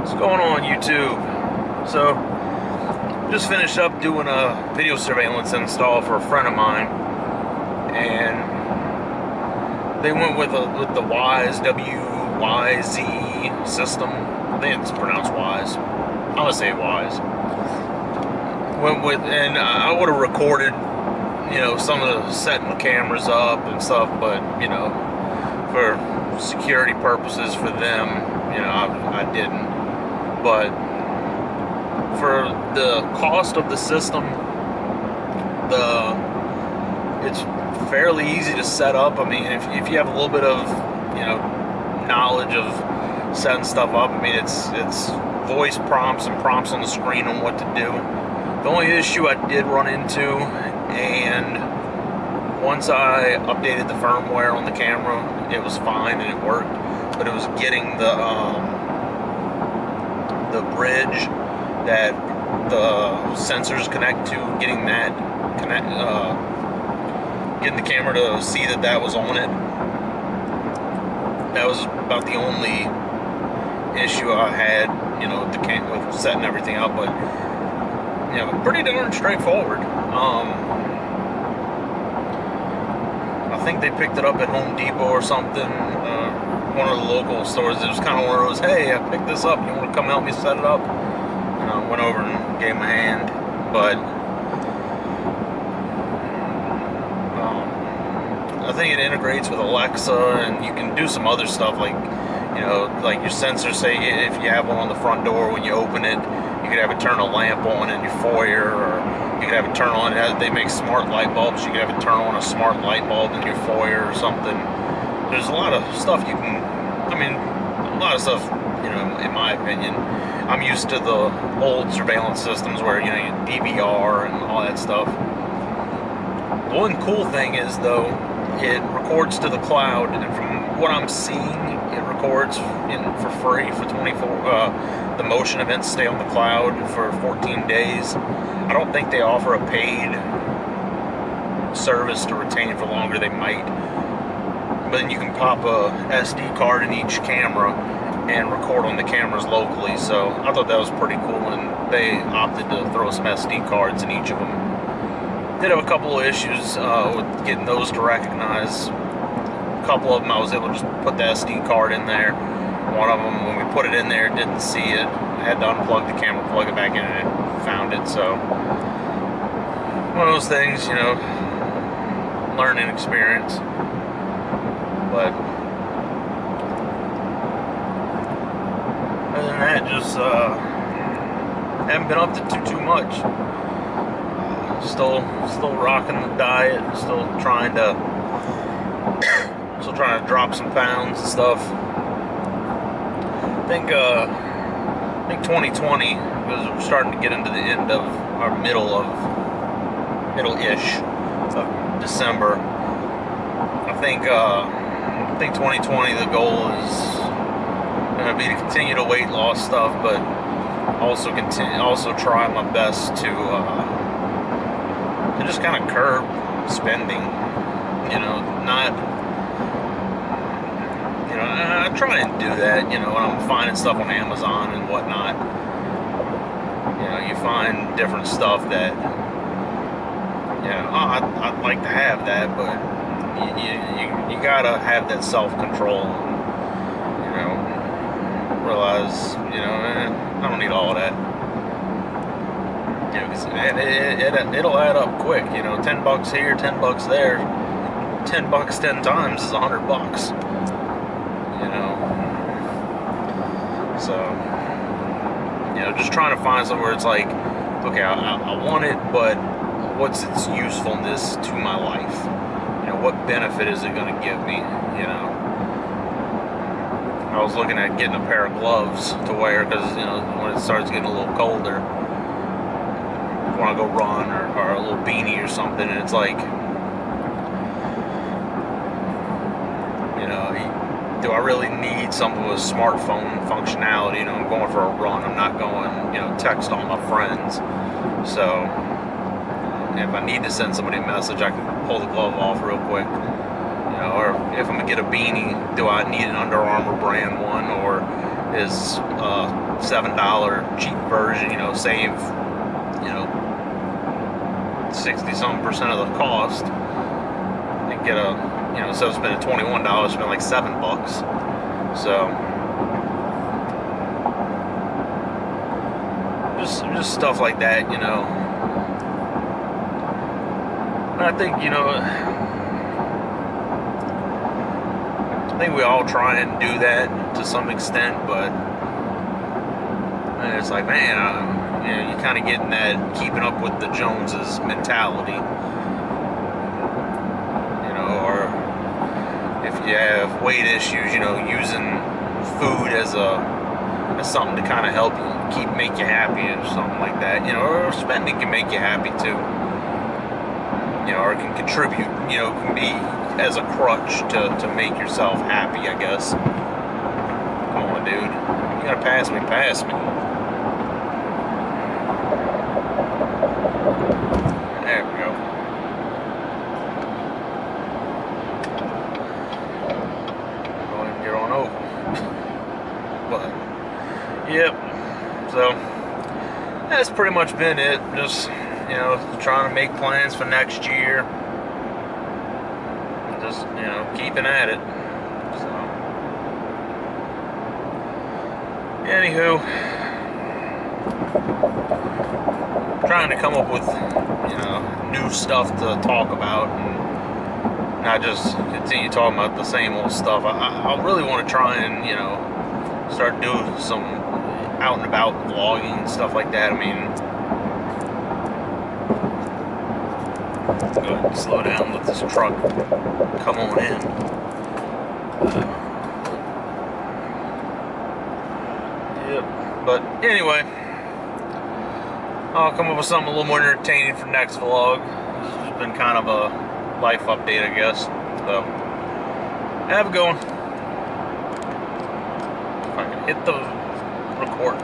What's going on, YouTube? So, just finished up doing a video surveillance install for a friend of mine, and they went with the Wyze WYZ system. I think it's pronounced Wyze. I'm gonna say Wyze. Went with, and I would have recorded, some of the setting the cameras up and stuff, but for security purposes for them, I didn't. But for the cost of the system, it's fairly easy to set up. I mean, if you have a little bit of knowledge of setting stuff up, I mean, it's voice prompts and prompts on the screen on what to do. The only issue I did run into, and once I updated the firmware on the camera, it was fine and it worked, but it was getting the bridge that the sensors connect to, getting the camera to see that was on it. That was about the only issue I had, with setting everything up, but pretty darn straightforward. I think they picked it up at Home Depot or something, one of the local stores. It was kind of one of those, hey, I picked this up, you want to come help me set it up? And I went over and gave him a hand, but I think it integrates with Alexa, and you can do some other stuff like your sensors. Say if you have one on the front door, when you open it, you could have it turn a lamp on in your foyer, or you could have it turn on. They make smart light bulbs. You could have it turn on a smart light bulb in your foyer or something. There's a lot of stuff you can. I mean, a lot of stuff. In my opinion, I'm used to the old surveillance systems where you DVR and all that stuff. The one cool thing is, though, it records to the cloud, and from what I'm seeing, it records for free for 24. The motion events stay on the cloud for 14 days. I don't think they offer a paid service to retain for longer. They might, but then you can pop a SD card in each camera and record on the cameras locally. So I thought that was pretty cool, and they opted to throw some SD cards in each of them. Did have a couple of issues with getting those to recognize. A couple of them I was able to just put the SD card in there. One of them, when we put it in there, it didn't see it. I had to unplug the camera, plug it back in, and it found it. So one of those things, learning experience. But other than that, just haven't been up to too much. Still rocking the diet. Still trying to drop some pounds and stuff. I think 2020, because we're starting to get into the end of our middle-ish of December. I think 2020, the goal is going to be to continue to weight loss stuff, but also try my best to just kind of curb spending. I try and do that, when I'm finding stuff on Amazon and whatnot. You find different stuff that, I'd like to have that, but you gotta have that self-control, realize, I don't need all of that. Because it'll add up quick, $10 here, $10 there. $10 10 times is $100. So, just trying to find somewhere it's like, okay, I want it, but what's its usefulness to my life? What benefit is it going to give me? I was looking at getting a pair of gloves to wear because, when it starts getting a little colder, I want to go run, or a little beanie or something, and it's like, do I really need something with smartphone functionality? I'm going for a run. I'm not going, text all my friends. So if I need to send somebody a message, I can pull the glove off real quick. Or if I'm gonna get a beanie, do I need an Under Armour brand one, or his $7 cheap version, you know, save, you know, 60-some% of the cost and get a, you know, instead of spending $21, spend like $7. So just stuff like that, you know. And I think, you know, I think we all try and do that to some extent, but it's like, man, you know, you kind of get in that keeping up with the Joneses mentality, you know, or if you have weight issues, you know, using food as something to kind of help you make you happy or something like that, you know, or spending can make you happy too, you know, or it can contribute, you know, can be as a crutch to make yourself happy, I guess. Come on, dude. You gotta pass me. There we go. Go ahead and get on over. But, yep. So, that's pretty much been it. Just, you know, trying to make plans for next year. Just, you know, keeping at it. So, anywho, trying to come up with, you know, new stuff to talk about and not just continue talking about the same old stuff. I really want to try and, you know, start doing some out and about vlogging and stuff like that. I mean, go ahead and slow down, let this truck come on in. Yep. But anyway, I'll come up with something a little more entertaining for next vlog. This has been kind of a life update, I guess. So, have a good one. If I can hit the record.